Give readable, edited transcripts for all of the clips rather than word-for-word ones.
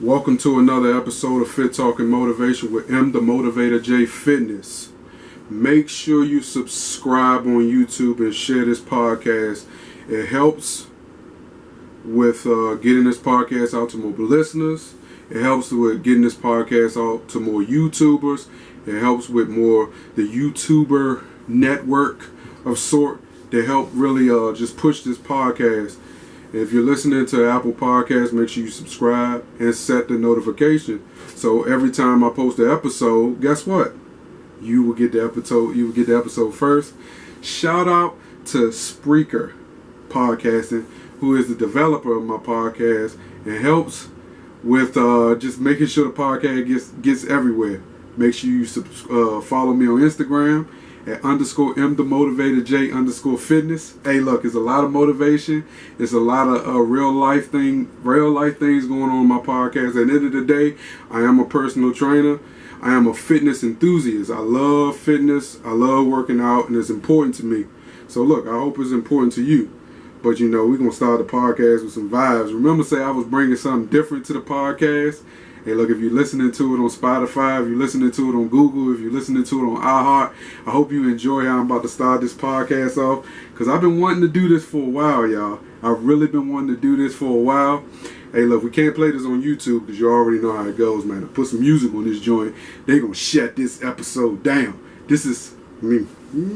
Welcome to another episode of Fit Talk and Motivation with M the Motivator J Fitness. Make sure you subscribe on YouTube and share this podcast. It helps with getting this podcast out to more listeners. It helps with getting this podcast out to more YouTubers. It helps with more the YouTuber network of sort to help really just push this podcast. If you're listening to Apple Podcasts, make sure you subscribe and set the notification. So every time I post an episode, guess what? You will get the episode. You will get the episode first. Shout out to Spreaker Podcasting, who is the developer of my podcast and helps with just making sure the podcast gets everywhere. Make sure you follow me on Instagram at _M the Motivator J _fitness. Hey, look, it's a lot of motivation. It's a lot of real life things going on in my podcast. At the end of the day, I am a personal trainer. I am a fitness enthusiast. I love fitness. I love working out, and it's important to me. So look, I hope it's important to you. But you know, we're gonna start the podcast with some vibes. Remember, say I was bringing something different to the podcast. Hey, look, if you're listening to it on Spotify, if you're listening to it on Google, if you're listening to it on iHeart, I hope you enjoy how I'm about to start this podcast off. Because I've been wanting to do this for a while, y'all. I've really been wanting to do this for a while. Hey, look, we can't play this on YouTube because you already know how it goes, man. To put some music on this joint, they're going to shut this episode down. This is,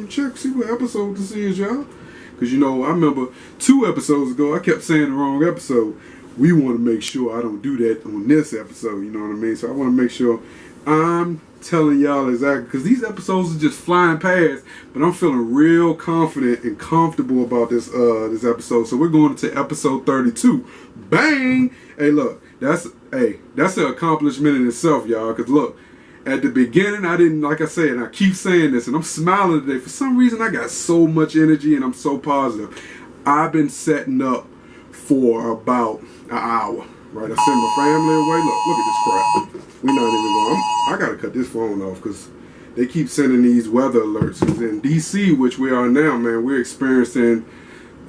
check, see what episode this is, y'all. Because, you know, I remember 2 episodes ago, I kept saying the wrong episode. We want to make sure I don't do that on this episode, you know what I mean? So I want to make sure I'm telling y'all exactly, because these episodes are just flying past, but I'm feeling real confident and comfortable about this episode. So we're going to episode 32. Bang! Hey, look, that's an accomplishment in itself, y'all, because look, at the beginning, I didn't, like I said, and I keep saying this, and I'm smiling today. For some reason, I got so much energy, and I'm so positive. I've been setting up for about an hour, right? I sent my family away. Look at this crap. We're not even going. I gotta cut this phone off because they keep sending these weather alerts. In DC, which we are now, man, we're experiencing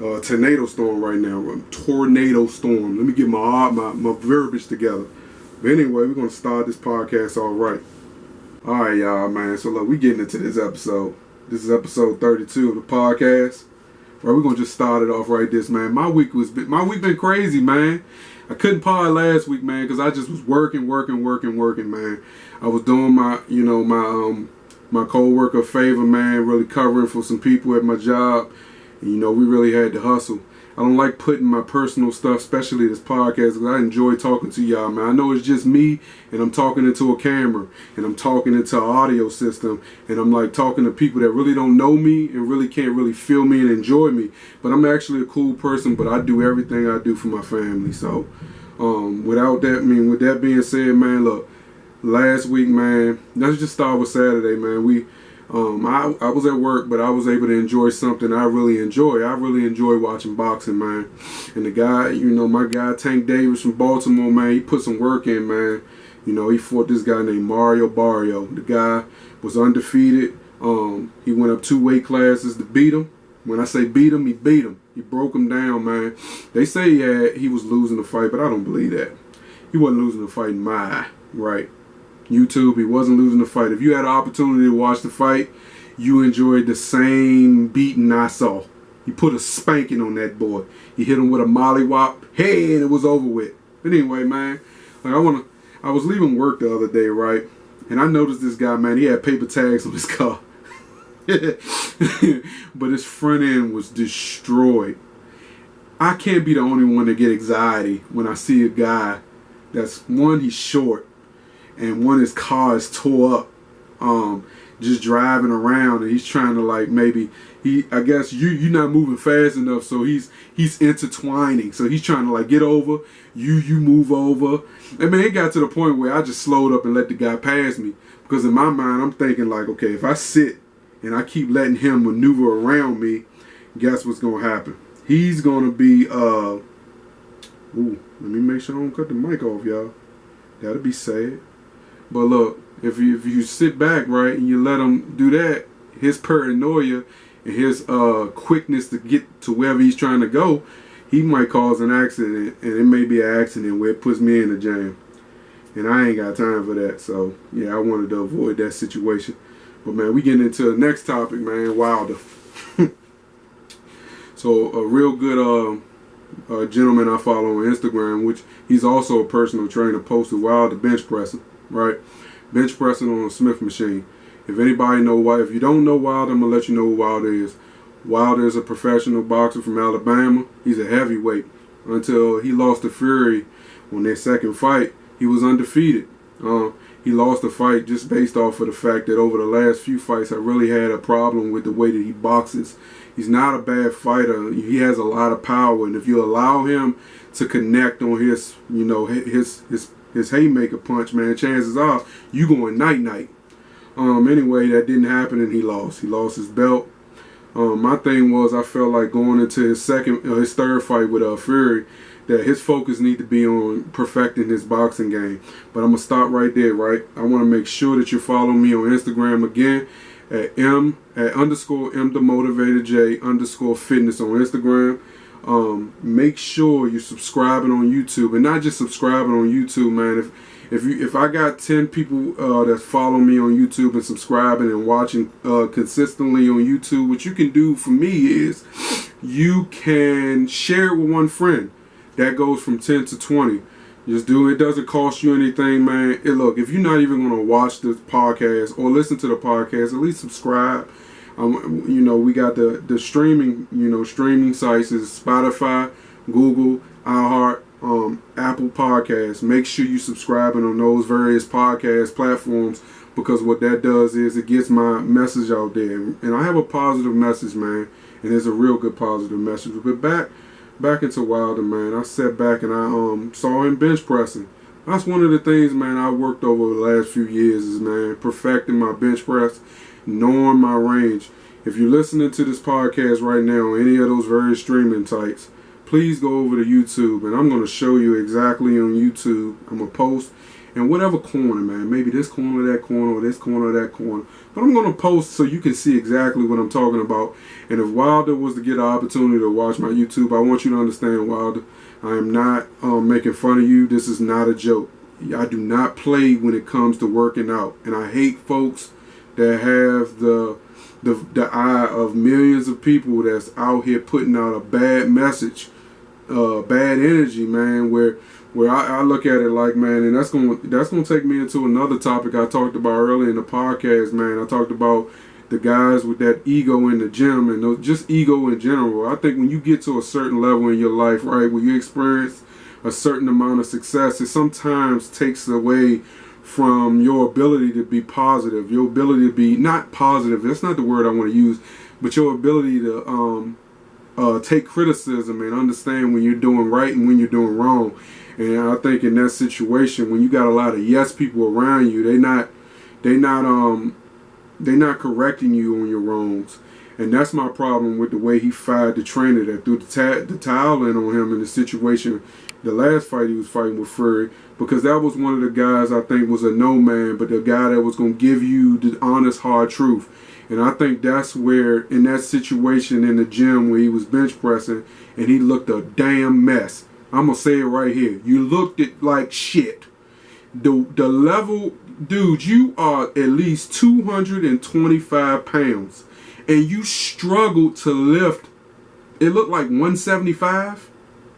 a tornado storm right now. A tornado storm. Let me get my verbiage together. But anyway, we're gonna start this podcast all right. All right, y'all, man. So look, we getting into this episode. This is episode 32 of the podcast. Right, we're gonna just start it off right this, man. My week been crazy, man. I couldn't pod last week, man, because I just was working, man. I was doing my co-worker a favor, man, really covering for some people at my job. And, you know, we really had to hustle. I don't like putting my personal stuff, especially this podcast, because I enjoy talking to y'all, man. I know it's just me, and I'm talking into a camera, and I'm talking into an audio system, and I'm like talking to people that really don't know me and really can't really feel me and enjoy me. But I'm actually a cool person, but I do everything I do for my family. So, with that being said, man, look, last week, man, let's just start with Saturday, man. I was at work, but I was able to enjoy something I really enjoy. I really enjoy watching boxing, man. And the guy, you know, my guy Tank Davis from Baltimore, man, he put some work in, man. You know, he fought this guy named Mario Barrio. The guy was undefeated. He went up 2 weight classes to beat him. When I say beat him, he beat him. He broke him down, man. They say he was losing the fight, but I don't believe that. He wasn't losing the fight in my eye, right? YouTube, he wasn't losing the fight. If you had an opportunity to watch the fight, you enjoyed the same beating I saw. He put a spanking on that boy. He hit him with a mollywop. Hey, and it was over with. But anyway, man, like I was leaving work the other day, right? And I noticed this guy, man, he had paper tags on his car. But his front end was destroyed. I can't be the only one to get anxiety when I see a guy that's, one, he's short, and one, his car is tore up, just driving around, and he's trying to, like, maybe I guess you're not moving fast enough, so he's intertwining, so he's trying to, like, get over you move over. I mean, it got to the point where I just slowed up and let the guy pass me, because in my mind I'm thinking, like, okay, if I sit and I keep letting him maneuver around me, guess what's gonna happen? He's gonna be let me make sure I don't cut the mic off, y'all. That'll be sad. But look, if you sit back, right, and you let him do that, his paranoia and his quickness to get to wherever he's trying to go, he might cause an accident, and it may be an accident where it puts me in the jam. and I ain't got time for that. So yeah, I wanted to avoid that situation. But man, we getting into the next topic, man. Wilder. So a real good gentleman I follow on Instagram, which he's also a personal trainer, posted Wilder bench pressing, right? Bench pressing on a Smith machine. If anybody know why, if you don't know Wilder, I'm gonna let you know who Wilder is. Wilder is a professional boxer from Alabama. He's a heavyweight. Until he lost to Fury on their second fight, he was undefeated. He lost the fight just based off of the fact that over the last few fights, I really had a problem with the way that he boxes. He's not a bad fighter. He has a lot of power, and if you allow him to connect on his, you know, his haymaker punch, man, chances are you going night-night. Anyway, that didn't happen, and he lost. He lost his belt. My thing was, I felt like going into his third fight with Fury, that his focus need to be on perfecting his boxing game. But I'm gonna stop right there, right? I want to make sure that you follow me on Instagram again at @_MTheMotivatorJ_fitness on Instagram. Make sure you're subscribing on YouTube, and not just subscribing on YouTube, man. If I got 10 people that follow me on YouTube and subscribing and watching consistently on YouTube, what you can do for me is you can share it with one friend. That goes from 10 to 20. Just do it. It doesn't cost you anything, man. Look, if you're not even going to watch the podcast or listen to the podcast, at least subscribe. You know, we got the streaming, streaming sites is Spotify, Google, iHeart, Apple Podcasts. Make sure you subscribing on those various podcast platforms, because what that does is it gets my message out there. And I have a positive message, man, and it's a real good positive message. But back into Wilder, man. I sat back and I saw him bench pressing. That's one of the things, man, I worked over the last few years is, man, perfecting my bench press, knowing my range. If you're listening to this podcast right now on any of those various streaming sites, please go over to YouTube, and I'm going to show you exactly on YouTube. I'm going to post in whatever corner, man. Maybe this corner, that corner, or this corner, that corner. But I'm going to post so you can see exactly what I'm talking about. And if Wilder was to get an opportunity to watch my YouTube, I want you to understand, Wilder, I am not making fun of you. This is not a joke. I do not play when it comes to working out. And I hate folks that have the eye of millions of people that's out here putting out a bad message, bad energy, man, where I look at it like, man, and that's gonna take me into another topic I talked about earlier in the podcast, man. I talked about the guys with that ego in the gym and just ego in general. I think when you get to a certain level in your life, right, where you experience a certain amount of success, it sometimes takes away from your ability to be positive, your ability to be, not positive, that's not the word I want to use, but your ability to take criticism and understand when you're doing right and when you're doing wrong. And I think in that situation, when you got a lot of yes people around you, they're not correcting you on your wrongs. And that's my problem with the way he fired the trainer that threw the towel in on him in the situation, the last fight he was fighting with Fury, because that was one of the guys I think was a no man, but the guy that was going to give you the honest, hard truth. And I think that's where, in that situation in the gym where he was bench pressing and he looked a damn mess. I'm going to say it right here. You looked it like shit. The level, dude, you are at least 225 pounds. And you struggled to lift, it looked like 175.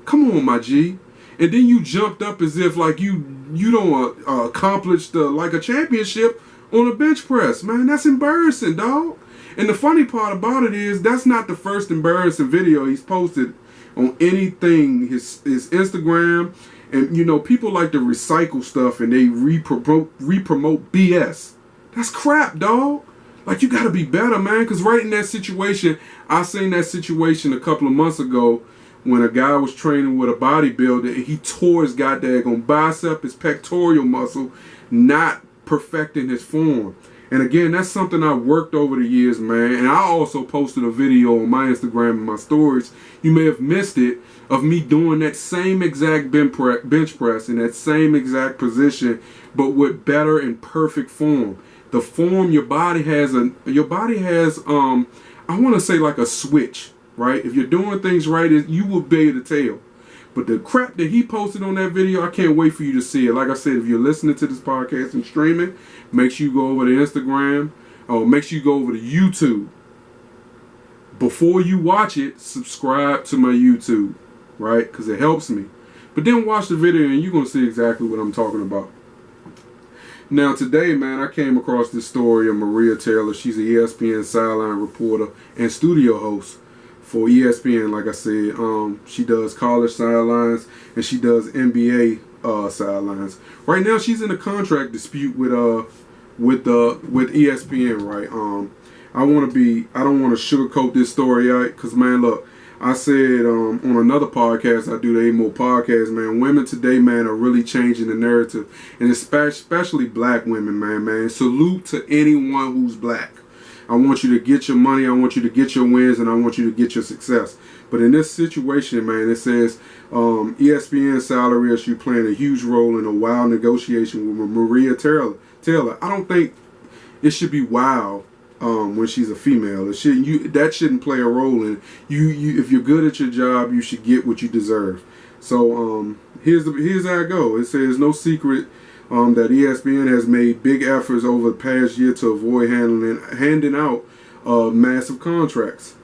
Come on, my G. And then you jumped up as if like you don't accomplish like a championship on a bench press. Man, that's embarrassing, dog. And the funny part about it is that's not the first embarrassing video he's posted on anything, his Instagram. And, people like to recycle stuff and they re-promote BS. That's crap, dog. Like, you got to be better, man. Because right in that situation, I seen that situation a couple of months ago when a guy was training with a bodybuilder and he tore his goddamn bicep, his pectoral muscle, not perfecting his form. And again, that's something I worked over the years, man. And I also posted a video on my Instagram and my stories. You may have missed it, of me doing that same exact bench press in that same exact position, but with better and perfect form. The form your body has, I want to say like a switch, right? If you're doing things right, you will be able to tell. But the crap that he posted on that video, I can't wait for you to see it. Like I said, if you're listening to this podcast and streaming, make sure you go over to Instagram, or make sure you go over to YouTube. Before you watch it, subscribe to my YouTube, right? Because it helps me. But then watch the video and you're going to see exactly what I'm talking about. Now today, man, I came across this story of Mariataylor. She's an ESPN sideline reporter and studio host for ESPN. Like I said, she does college sidelines and she does NBA sidelines. Right now, she's in a contract dispute with ESPN. Right? I don't want to sugarcoat this story out, because, man, look, I said on another podcast I do, the A-Mo podcast, man, women today, man, are really changing the narrative, and especially black women, man. Salute to anyone who's black. I want you to get your money, I want you to get your wins, and I want you to get your success. But in this situation, man, it says ESPN salary issue playing a huge role in a wild negotiation with Mariataylor. I don't think it should be wild. When she's a female, that shouldn't play a role in it. If you're good at your job, you should get what you deserve. So here's how it goes. It says no secret that ESPN has made big efforts over the past year to avoid handing out massive contracts.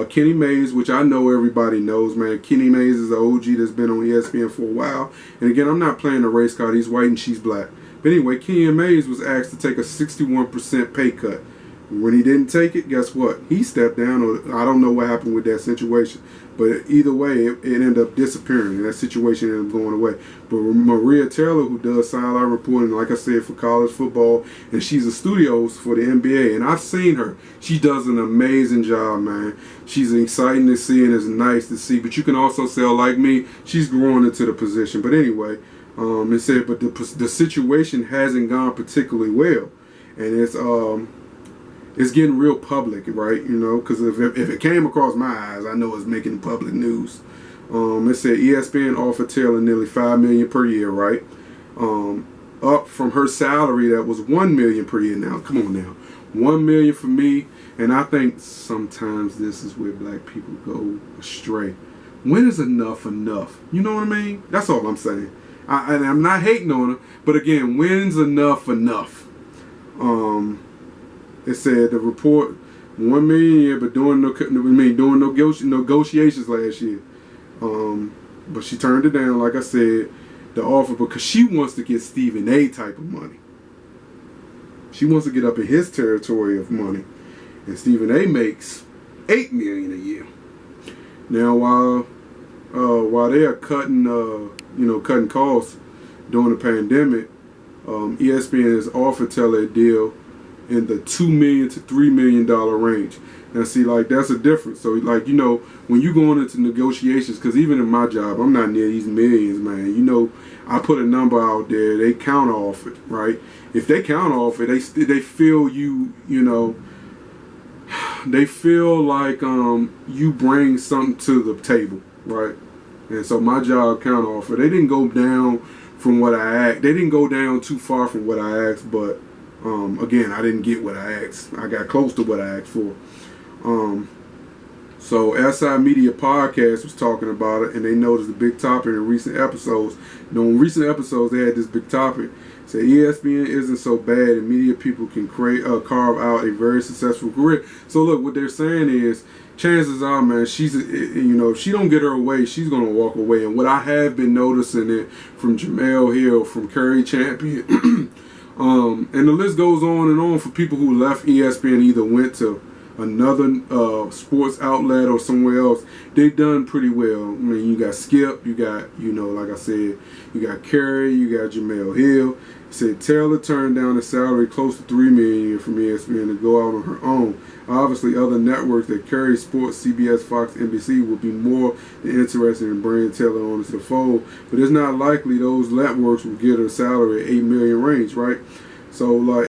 Kenny Mays, which I know everybody knows, man. Kenny Mays is an OG that's been on ESPN for a while. And again, I'm not playing the race card. He's white and she's black. But anyway, Kenny Mays was asked to take a 61% pay cut. When he didn't take it, guess what? He stepped down, or I don't know what happened with that situation. But either way, it ended up disappearing, and that situation ended up going away. But Mariataylor, who does sideline reporting, like I said, for college football, and she's a studio host for the NBA, and I've seen her. She does an amazing job, man. She's exciting to see, and it's nice to see. But you can also say, like me, she's growing into the position. But anyway, it said, but the situation hasn't gone particularly well, and it's getting real public, right? You know, because if it came across my eyes, I know it's making public news. It said ESPN offered Taylor nearly $5 million per year, right? Up from her salary that was $1 million per year. Now, come on now, $1 million for me, and I think sometimes this is where black people go astray. When is enough enough? You know what I mean? That's all I'm saying. And I'm not hating on her, but again, when's enough enough? It said the report $1 million a year, but doing negotiations last year. But she turned it down, like I said, the offer, because she wants to get Stephen A type of money. She wants to get up in his territory of money, and Stephen A makes $8 million a year. Now, while they are cutting costs during the pandemic, ESPN has offered Taylor a deal in the $2 million to $3 million range. Now, see, like, that's a difference. So, like, you know, when you going into negotiations, because even in my job, I'm not near these millions, man. You know, I put a number out there, they counter off it, right? If they counter off it, they feel they feel like you bring something to the table, right? And so my job counter offer, they didn't go down from what I asked. They didn't go down too far from what I asked, but again, I didn't get what I asked. I got close to what I asked for. So SI Media Podcast was talking about it, and they noticed the big topic in recent episodes. You know, in recent episodes, they had this big topic. Say ESPN isn't so bad, and media people can carve out a very successful career. So look, what they're saying is, chances are, man, she's, if she don't get her way, she's gonna walk away. And what I have been noticing it from Jamel Hill, from Curry Champion, and the list goes on and on for people who left ESPN, either went to another sports outlet or somewhere else. They've done pretty well. I mean, you got Skip, you got, like I said, you got Curry, you got Jamel Hill. Said Taylor turned down a salary close to $3 million from ESPN to go out on her own. Obviously, other networks that carry sports, CBS, Fox, NBC, will be more than interested in bringing Taylor on to the fold. But it's not likely those networks will get her salary at $8 million range, right? So, like,